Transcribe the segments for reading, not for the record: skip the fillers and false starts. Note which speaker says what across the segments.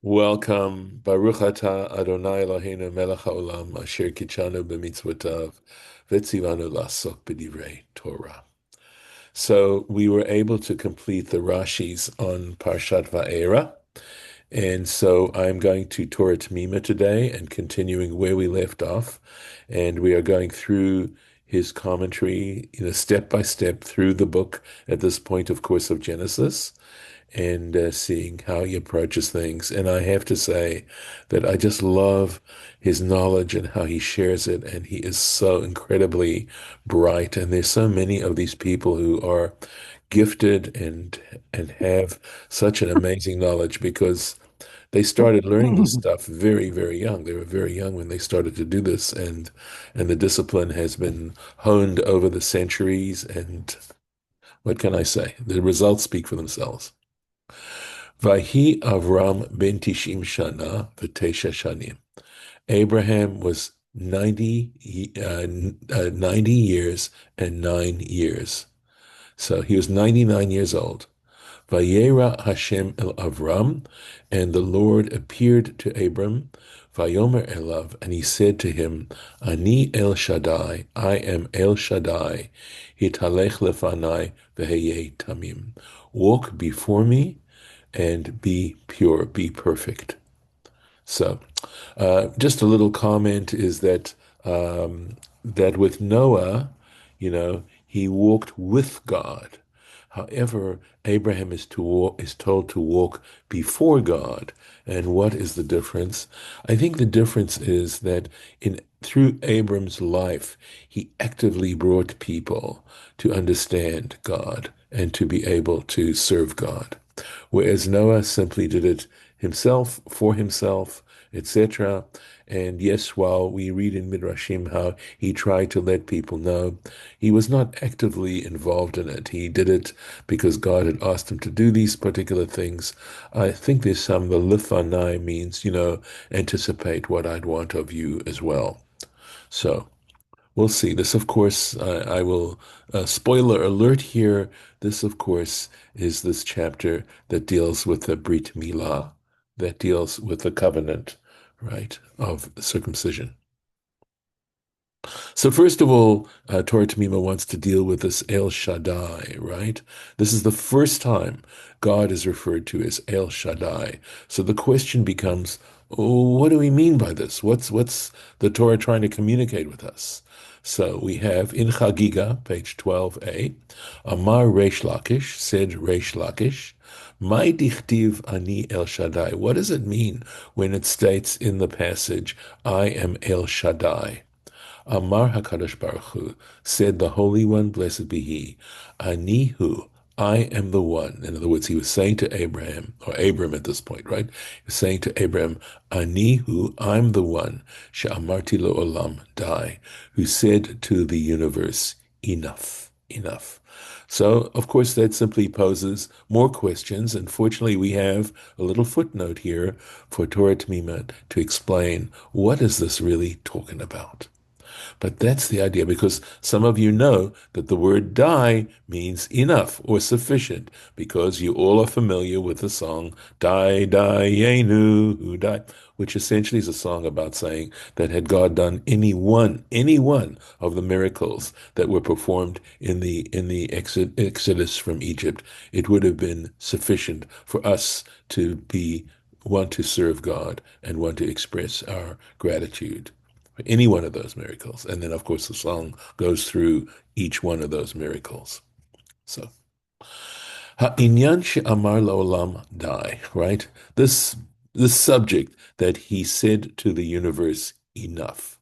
Speaker 1: Welcome, Baruch atah Adonai Eloheinu melech haolam asher kitshanu b'mitzvotav v'tzivanu la'asok b'divrei Torah. So we were able to complete the Rashis on Parshat Va'era, and so I'm going to Torah T'mimah today and continuing where we left off, and we are going through his commentary, step by step through the book at this point, of course, of Genesis and seeing how he approaches things. And I have to say that I just love his knowledge and how he shares it. And he is so incredibly bright. And there's so many of these people who are gifted and have such an amazing knowledge because they started learning this stuff very, very young. They were very young when they started to do this, and the discipline has been honed over the centuries. And what can I say? The results speak for themselves. Vahi Avram ben Tishim Shana v'tesha shanim. Abraham was 90 years and 9 years. So he was 99 years old. Vayera Hashem el Avram, and the Lord appeared to Abram. Vayomer elav, and he said to him, Ani El Shaddai, I am El Shaddai. Hitalech lefanai v'heyeh tamim. Walk before me and be pure, be perfect. So, just a little comment is that with Noah, he walked with God. However, Abraham is told to walk before God. And what is the difference? I think the difference is that in through Abram's life, he actively brought people to understand God and to be able to serve God. Whereas Noah simply did it himself, for himself, etc. And yes, while we read in Midrashim how he tried to let people know, he was not actively involved in it. He did it because God had asked him to do these particular things. I think there's the lifanai means, anticipate what I'd want of you as well. So we'll see. This, of course, I will, spoiler alert here. This, of course, is this chapter that deals with the Brit Milah, that deals with the covenant, right, of circumcision. So first of all, Torah T'mimah wants to deal with this El Shaddai, right? This is the first time God is referred to as El Shaddai. So the question becomes, oh, what do we mean by this? What's the Torah trying to communicate with us? So we have in Chagiga, page 12a, Amar Reish Lakish, said Reish Lakish, Mai dichtiv ani El Shaddai. What does it mean when it states in the passage, I am El Shaddai? Amar HaKadosh Baruch Hu, said the Holy One, blessed be He, Anihu, I am the one. In other words, he was saying to Abraham, or Abram at this point, right? He was saying to Abraham, Anihu, I'm the one, She'amarti lo olam, die, who said to the universe, enough, enough. So, of course, that simply poses more questions. And fortunately, we have a little footnote here for Torah T'mimah to explain what is this really talking about. But that's the idea, because some of you know that the word die means enough or sufficient, because you all are familiar with the song Die, Die, Yenu, who died, which essentially is a song about saying that had God done any one of the miracles that were performed in the Exodus from Egypt, it would have been sufficient for us to want to serve God and want to express our gratitude for any one of those miracles. And then, of course, the song goes through each one of those miracles. So, ha'inyan she'amar la'olam die, right? This subject that he said to the universe, enough.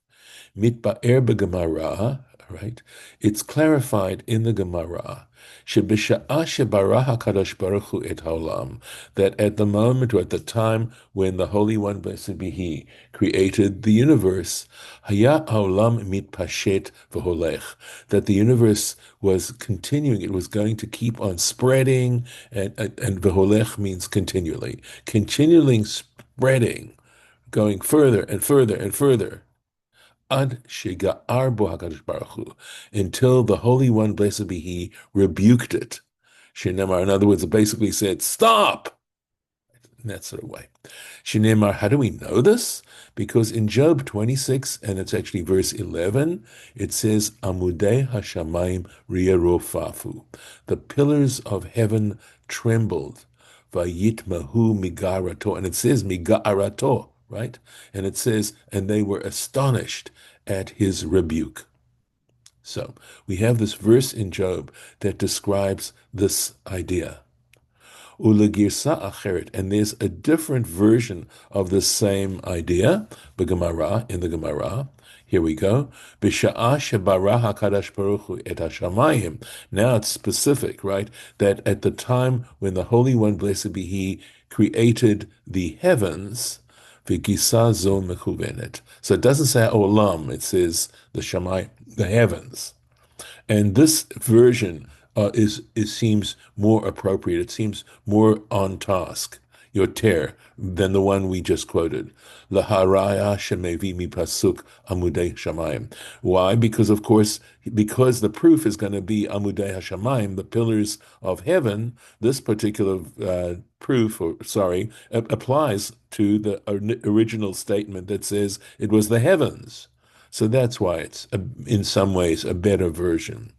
Speaker 1: Mitba'er b'gemara, right? It's clarified in the Gemara. Shebisha'a shebara HaKadosh Baruch Hu et haolam, that at the moment or at the time when the Holy One, blessed be He, created the universe, haya haolam mitpashet v'holech, that the universe was continuing, it was going to keep on spreading, and v'holech means continually spreading, going further and further and further. Ad shega'ar bo HaKadosh Baruch Hu, until the Holy One, blessed be He, rebuked it. Shenamar, in other words, it basically said, stop! in that sort of way. Shinemar, how do we know this? Because in Job 26, and it's actually verse 11, it says, Amudei Hashamayim Riarofafu. The pillars of heaven trembled. Vayitmahu Migarato. And it says Migarato, right? And it says, and they were astonished at his rebuke. So we have this verse in Job that describes this idea. Ulagirsa acheret, and there's a different version of the same idea, in the Gemara. Here we go. B'sha'ah shebara HaKadosh Baruch Hu et hashamayim. Now it's specific, right? That at the time when the Holy One, blessed be He, created the heavens, v'gisa zo mechuvenet. So it doesn't say olam, it says the shamay, the heavens. And this version seems more appropriate. It seems more on task, yoter, than the one we just quoted. Laharaya shemevi mi pasuk amudei shamayim. Why? Because of course, because the proof is going to be amudei hashamayim, the pillars of heaven. This particular applies to the original statement that says it was the heavens. So that's why it's, in some ways, a better version.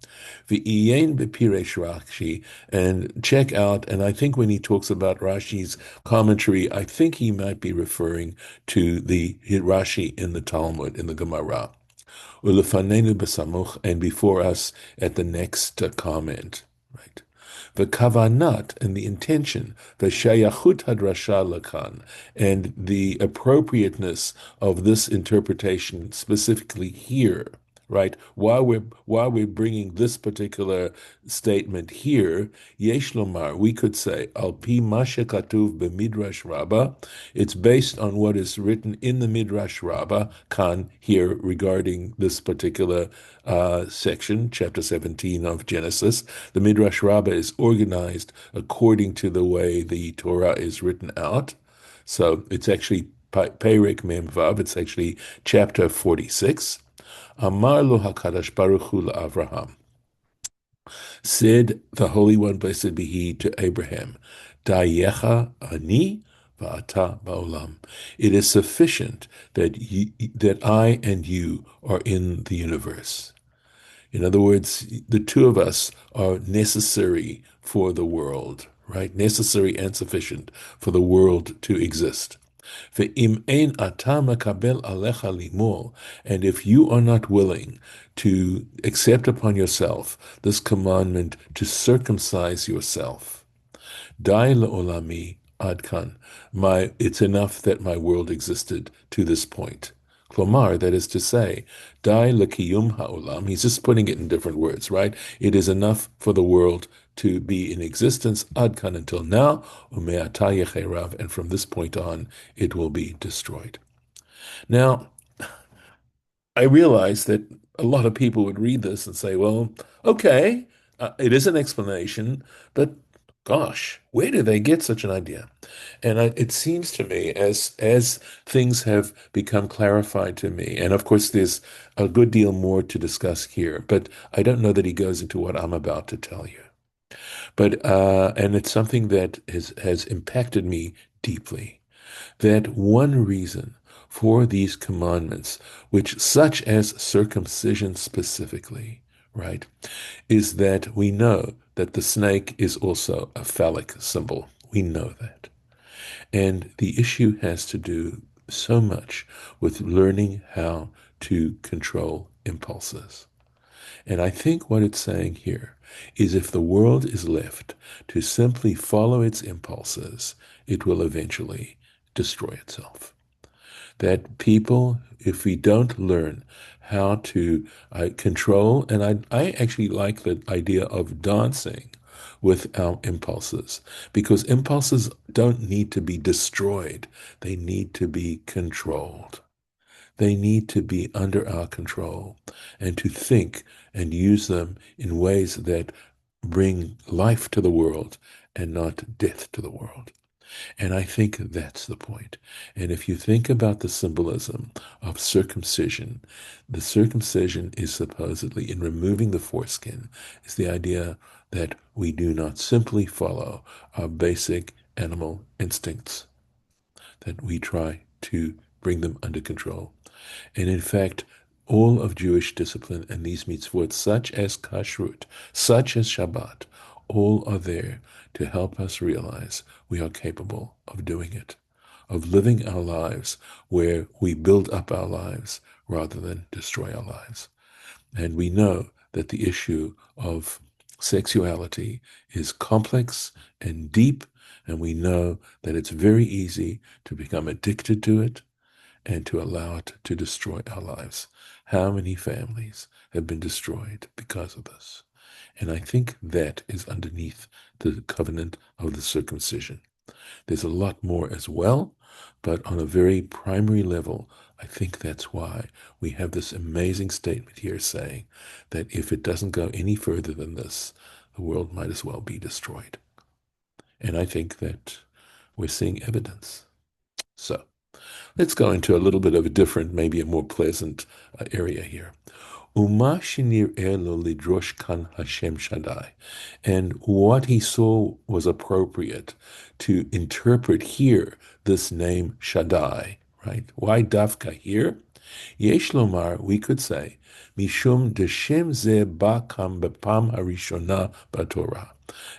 Speaker 1: V'iyen bepiresh Rashi, and check out, and I think when he talks about Rashi's commentary, I think he might be referring to the Rashi in the Talmud, in the Gemara. Ulefanenu besamuch, and before us at the next comment, right? The kavanat, and the intention, the shayachut hadrasha lakan, and the appropriateness of this interpretation specifically here, right? While we're bringing this particular statement here, yesh lomar, we could say al pi ma shekatuv b'midrash Rabbah. It's based on what is written in the Midrash Rabbah, kan here regarding this particular section, chapter 17 of Genesis. The Midrash Rabbah is organized according to the way the Torah is written out. So it's actually Perek Mem Vav. It's actually chapter 46. Amar lo HaKadosh Baruch Hu Avraham. Said the Holy One, blessed be He, to Abraham, Dayecha ani va'ata ba'olam. It is sufficient that I and you are in the universe. In other words, the two of us are necessary for the world, right? Necessary and sufficient for the world to exist. And if you are not willing to accept upon yourself this commandment to circumcise yourself, Dai le'olami adkan, it's enough that my world existed to this point. Klomar, that is to say, Dai lekiyum ha'olam, he's just putting it in different words, right? It is enough for the world to be in existence, adkan, until now, ume'ata yecherav, and from this point on, it will be destroyed. Now, I realize that a lot of people would read this and say, well, okay, it is an explanation, but gosh, where do they get such an idea? And it seems to me, as things have become clarified to me, and of course there's a good deal more to discuss here, but I don't know that he goes into what I'm about to tell you. But and it's something that has impacted me deeply. That one reason for these commandments, which such as circumcision specifically, right, is that we know that the snake is also a phallic symbol. We know that. And the issue has to do so much with learning how to control impulses. And I think what it's saying here is if the world is left to simply follow its impulses, it will eventually destroy itself. That people, if we don't learn how to control, and I actually like the idea of dancing with our impulses, because impulses don't need to be destroyed. They need to be controlled. They need to be under our control, and to think and use them in ways that bring life to the world and not death to the world. And I think that's the point. And if you think about the symbolism of circumcision, the circumcision is supposedly, in removing the foreskin, is the idea that we do not simply follow our basic animal instincts, that we try to bring them under control. And in fact, all of Jewish discipline and these mitzvot, such as kashrut, such as Shabbat, all are there to help us realize we are capable of doing it, of living our lives where we build up our lives rather than destroy our lives. And we know that the issue of sexuality is complex and deep, and we know that it's very easy to become addicted to it and to allow it to destroy our lives. How many families have been destroyed because of this? And I think that is underneath the covenant of the circumcision. There's a lot more as well, but on a very primary level, I think that's why we have this amazing statement here saying that if it doesn't go any further than this, the world might as well be destroyed. And I think that we're seeing evidence. So let's go into a little bit of a different, maybe a more pleasant area here. Uma shenir'eh lo lidrosh kan Hashem Shaddai. And what he saw was appropriate to interpret here this name Shaddai, right? Why Dafka here? Yesh lomar, we could say, Mishum deshem ze ba kam bepam harishona b'Torah.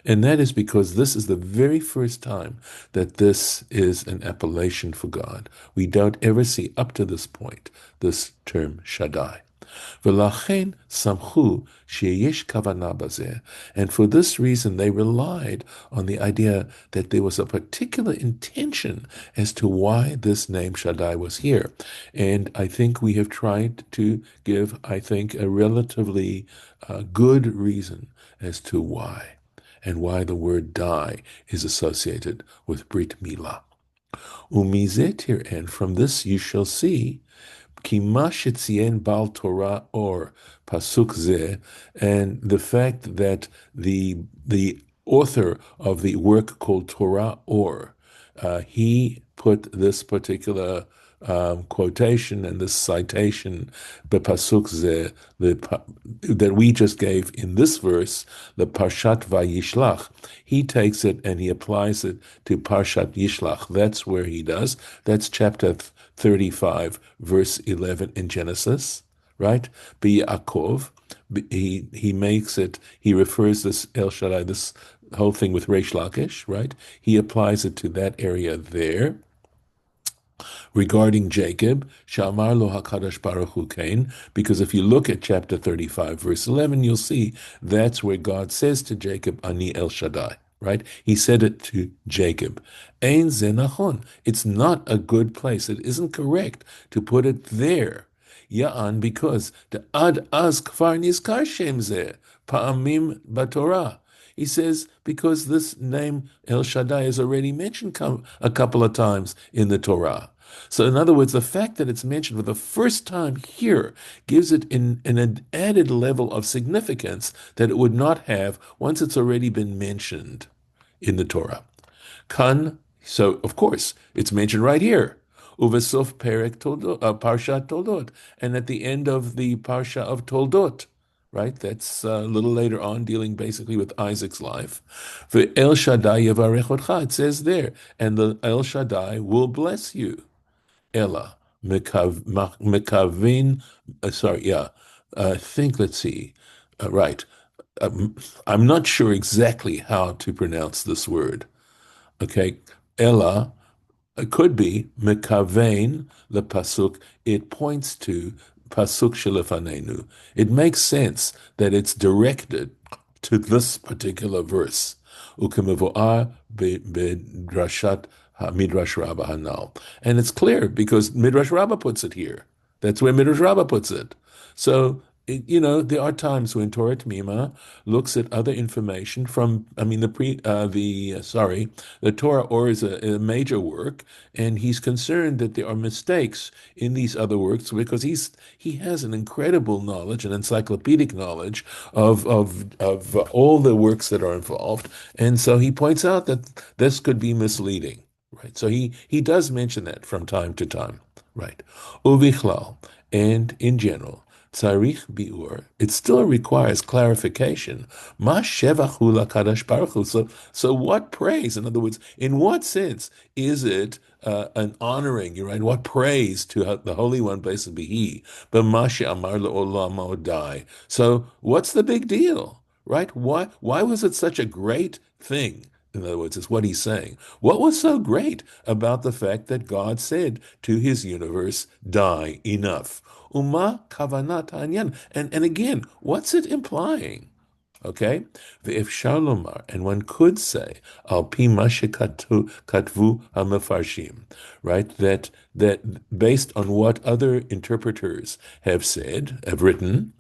Speaker 1: And that is because this is the very first time that this is an appellation for God. We don't ever see up to this point this term Shaddai. ולכן סמכו שיש כוונה בזה, and for this reason they relied on the idea that there was a particular intention as to why this name Shaddai was here. And I think we have tried to give, I think, a relatively good reason as to why, and why the word die is associated with Brit Milah. Umizetir, and from this you shall see Kima shetzien bal Torah or pasuk zeh, and the fact that the author of the work called Torah or he put this particular quotation and this citation, the pasuk zeh, that we just gave in this verse, the Parshat Vayishlach. He takes it and he applies it to Parshat Yishlach. That's where he does. That's chapter 35, verse 11 in Genesis, right? B'Yaakov, he makes it, he refers this El Shaddai, this whole thing with Reish Lakish, right? He applies it to that area there. Regarding Jacob, Shamar lo HaKadosh Baruch Hu Kain, because if you look at chapter 35, verse 11, you'll see that's where God says to Jacob, Ani El Shaddai, right? He said it to Jacob. Ein zenachon. It's not a good place. It isn't correct to put it there. Ya'an, because the ad az kfar nizkar shem zeh, pa'amim b'Torah. He says, because this name El Shaddai is already mentioned a couple of times in the Torah. So in other words, the fact that it's mentioned for the first time here gives it an added level of significance that it would not have once it's already been mentioned in the Torah. Kan, so of course, it's mentioned right here. Uvesof perek Parshat Toldot, and at the end of the Parsha of Toldot, right? That's a little later on, dealing basically with Isaac's life. For El Shaddai Yevarechotcha, it says there, and the El Shaddai will bless you. Ella, Mekavin, I think, let's see, right. I'm not sure exactly how to pronounce this word. Okay, Ella, it could be Mekavein, the pasuk, it points to pasuk shelefanenu. It makes sense that it's directed to this particular verse. Ukemevo'ah bedrashat Midrash Rabbah Hanal. And it's clear because Midrash Rabbah puts it here. That's where Midrash Rabbah puts it. So, there are times when Torah T'mimah looks at other information from, the Torah or is a major work, and he's concerned that there are mistakes in these other works because he has an incredible knowledge, an encyclopedic knowledge of all the works that are involved, and so he points out that this could be misleading. Right, so he does mention that from time to time, right? Uvichlal, and in general, tzarich biur, it still requires clarification. Ma shevachu lakadosh baruch hu. So what praise? In other words, in what sense is it an honoring, you're right, what praise to the Holy One, blessed be He. B'mashe amar le'olam die. So what's the big deal, right? Why was it such a great thing? In other words, is what he's saying. What was so great about the fact that God said to his universe, die, enough? Uma kavanat anyan. And again, what's it implying? Okay? If Shalomar, and one could say, al pi katvu hamefarshim, right? That based on what other interpreters have said, have written,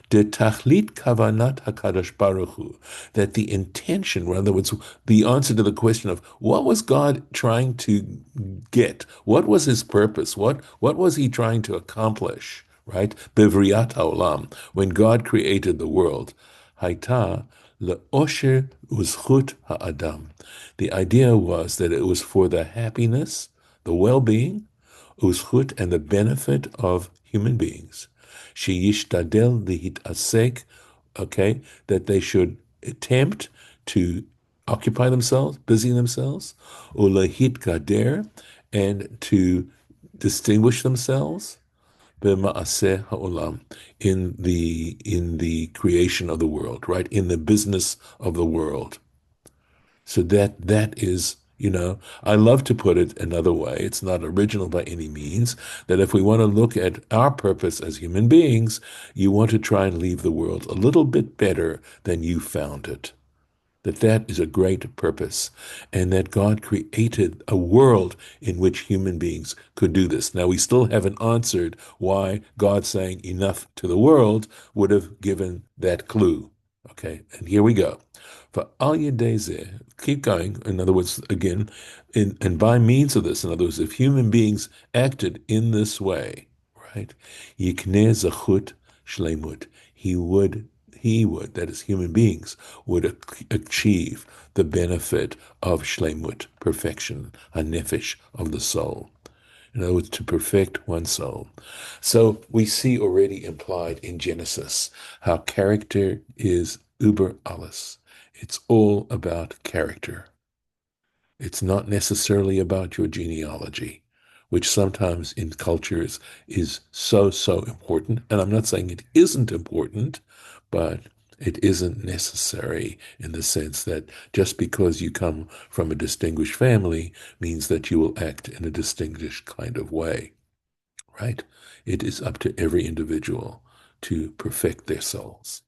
Speaker 1: de tachlit kavanat hakadosh baruch hu, that the intention, or in other words, the answer to the question of what was God trying to get, what was his purpose, what was he trying to accomplish, right? Bevriat haolam, when God created the world. Haita le'osher uzchut ha'adam. The idea was that it was for the happiness, the well-being, uzchut, and the benefit of human beings. Sheyishtadel lihitasek, okay, that they should attempt to occupy themselves, busy themselves, ulahit gader, and to distinguish themselves, b'ma'aseh ha'olam, in the creation of the world, right? In the business of the world. So that is, I love to put it another way. It's not original by any means, that if we want to look at our purpose as human beings, you want to try and leave the world a little bit better than you found it. That is a great purpose, and that God created a world in which human beings could do this. Now, we still haven't answered why God saying enough to the world would have given that clue. Okay, and here we go. For al yedei, keep going. In other words, again, and by means of this, in other words, if human beings acted in this way, right, yikneh zachut shleimut, he would, that is, human beings, would achieve the benefit of shleimut, perfection, a nefesh of the soul. In other words, to perfect one's soul. So we see already implied in Genesis how character is über alles. It's all about character. It's not necessarily about your genealogy, which sometimes in cultures is so, so important. And I'm not saying it isn't important, but it isn't necessary in the sense that just because you come from a distinguished family means that you will act in a distinguished kind of way, right? It is up to every individual to perfect their souls.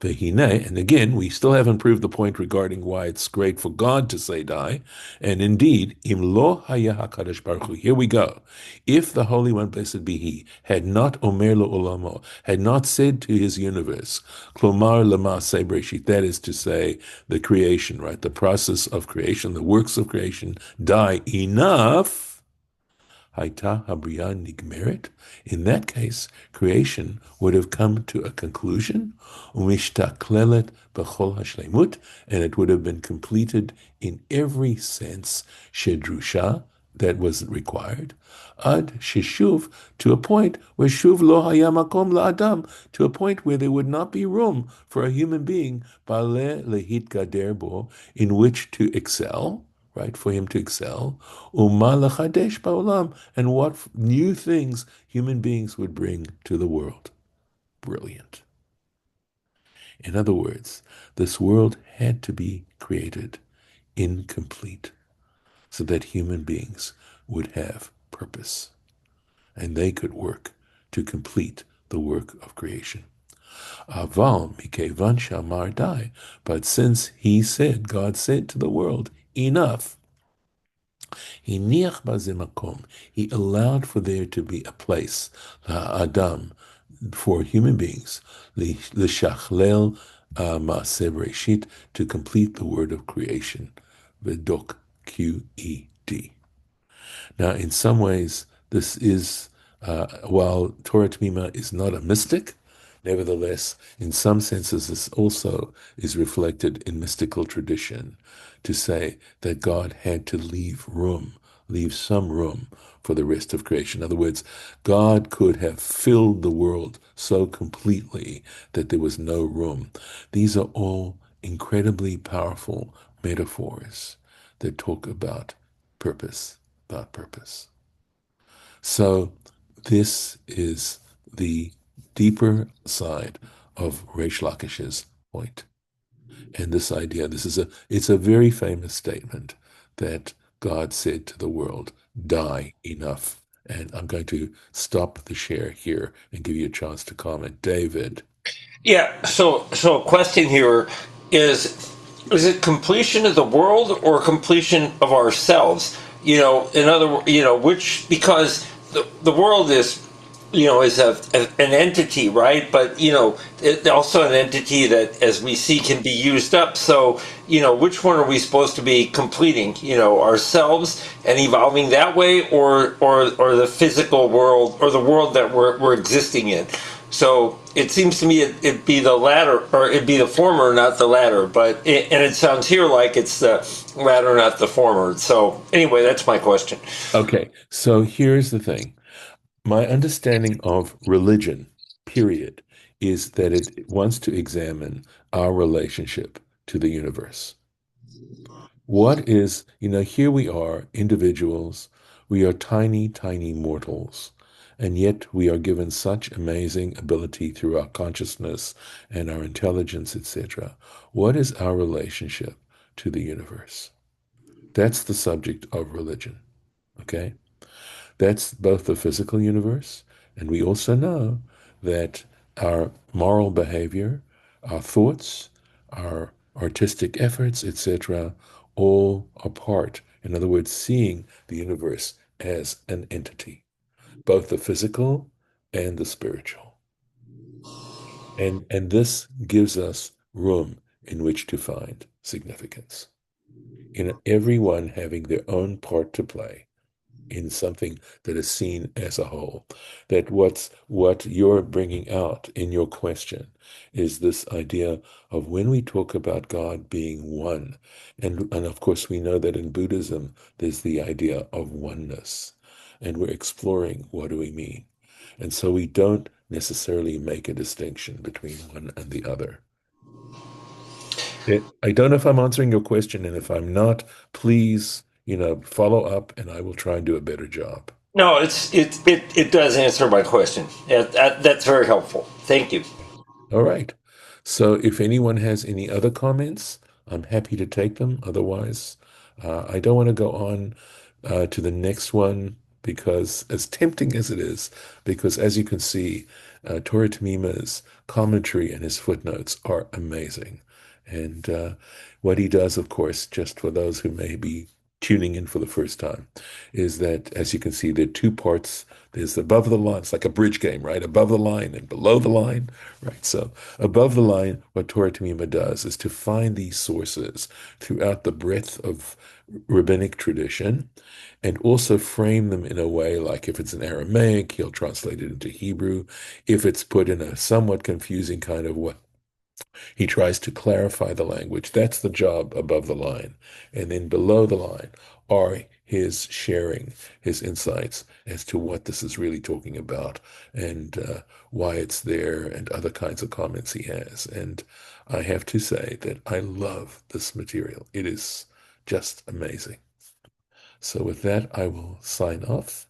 Speaker 1: And again, we still haven't proved the point regarding why it's great for God to say die. And indeed, im lo haya hakadosh baruch hu, here we go. If the Holy One, blessed be He, had not omer lo olamo, had not said to his universe, klomar lema'aseh breshit, that is to say, the creation, right, the process of creation, the works of creation, die enough, Haita Habriya Nigmeret, in that case, creation would have come to a conclusion, Umishtaklelet Bechol Hashlemut, and it would have been completed in every sense, Shedrusha, that was required, Ad Sheshuv, to a point where Shuv Lo Haya Makom La'adam, to a point where there would not be room for a human being, Bale Lehit Gader Bo, in which to excel, right, for him to excel, and what new things human beings would bring to the world. Brilliant. In other words, this world had to be created incomplete so that human beings would have purpose and they could work to complete the work of creation. Aval mikevan shamar dai, but since he said, God said to the world, enough, he allowed for there to be a place, Adam, for human beings, l'shachlel ma'aseh bereshit, to complete the word of creation, v'dok, Qed. Now, in some ways, this is, while Torah T'mimah is not a mystic, nevertheless, in some senses, this also is reflected in mystical tradition to say that God had to leave some room for the rest of creation. In other words, God could have filled the world so completely that there was no room. These are all incredibly powerful metaphors that talk about purpose, without purpose. So this is the deeper side of Reish Lakish's point. And this idea, it's a very famous statement that God said to the world, die enough. And I'm going to stop the share here and give you a chance to comment. David.
Speaker 2: Yeah. So a question here is: is it completion of the world or completion of ourselves? In other words, which because the world is is an entity, right? But it's also an entity that, as we see, can be used up. So which one are we supposed to be completing? Ourselves and evolving that way, or the physical world, or the world that we're existing in. So it seems to me it'd be the latter, or it'd be the former, not the latter. And it sounds here like it's the latter, not the former. So anyway, that's my question.
Speaker 1: Okay, so here's the thing. My understanding of religion, period, is that it wants to examine our relationship to the universe. What is, here we are, individuals, we are tiny, tiny mortals, and yet we are given such amazing ability through our consciousness and our intelligence, etc. What is our relationship to the universe? That's the subject of religion, okay? That's both the physical universe, and we also know that our moral behavior, our thoughts, our artistic efforts, etc., all are part. In other words, seeing the universe as an entity, both the physical and the spiritual. And this gives us room in which to find significance. Everyone having their own part to play in something that is seen as a whole. That what you're bringing out in your question is this idea of when we talk about God being one, and of course we know that in Buddhism there's the idea of oneness, and we're exploring what do we mean. And so we don't necessarily make a distinction between one and the other. I don't know if I'm answering your question, and if I'm not, please, follow up and I will try and do a better job.
Speaker 2: No, it does answer my question. That's very helpful. Thank you.
Speaker 1: All right. So if anyone has any other comments, I'm happy to take them. Otherwise, I don't want to go on to the next one because, as tempting as it is, because as you can see, Torah T'mimah's commentary and his footnotes are amazing. And what he does, of course, just for those who may be tuning in for the first time, is that, as you can see, there are two parts. There's above the line. It's like a bridge game, right? Above the line and below the line, right? So above the line, what Torah T'mimah does is to find these sources throughout the breadth of rabbinic tradition and also frame them in a way like if it's in Aramaic, he'll translate it into Hebrew. If it's put in a somewhat confusing kind of way, he tries to clarify the language. That's the job above the line. And then below the line are his sharing, his insights as to what this is really talking about and why it's there and other kinds of comments he has. And I have to say that I love this material. It is just amazing. So with that, I will sign off.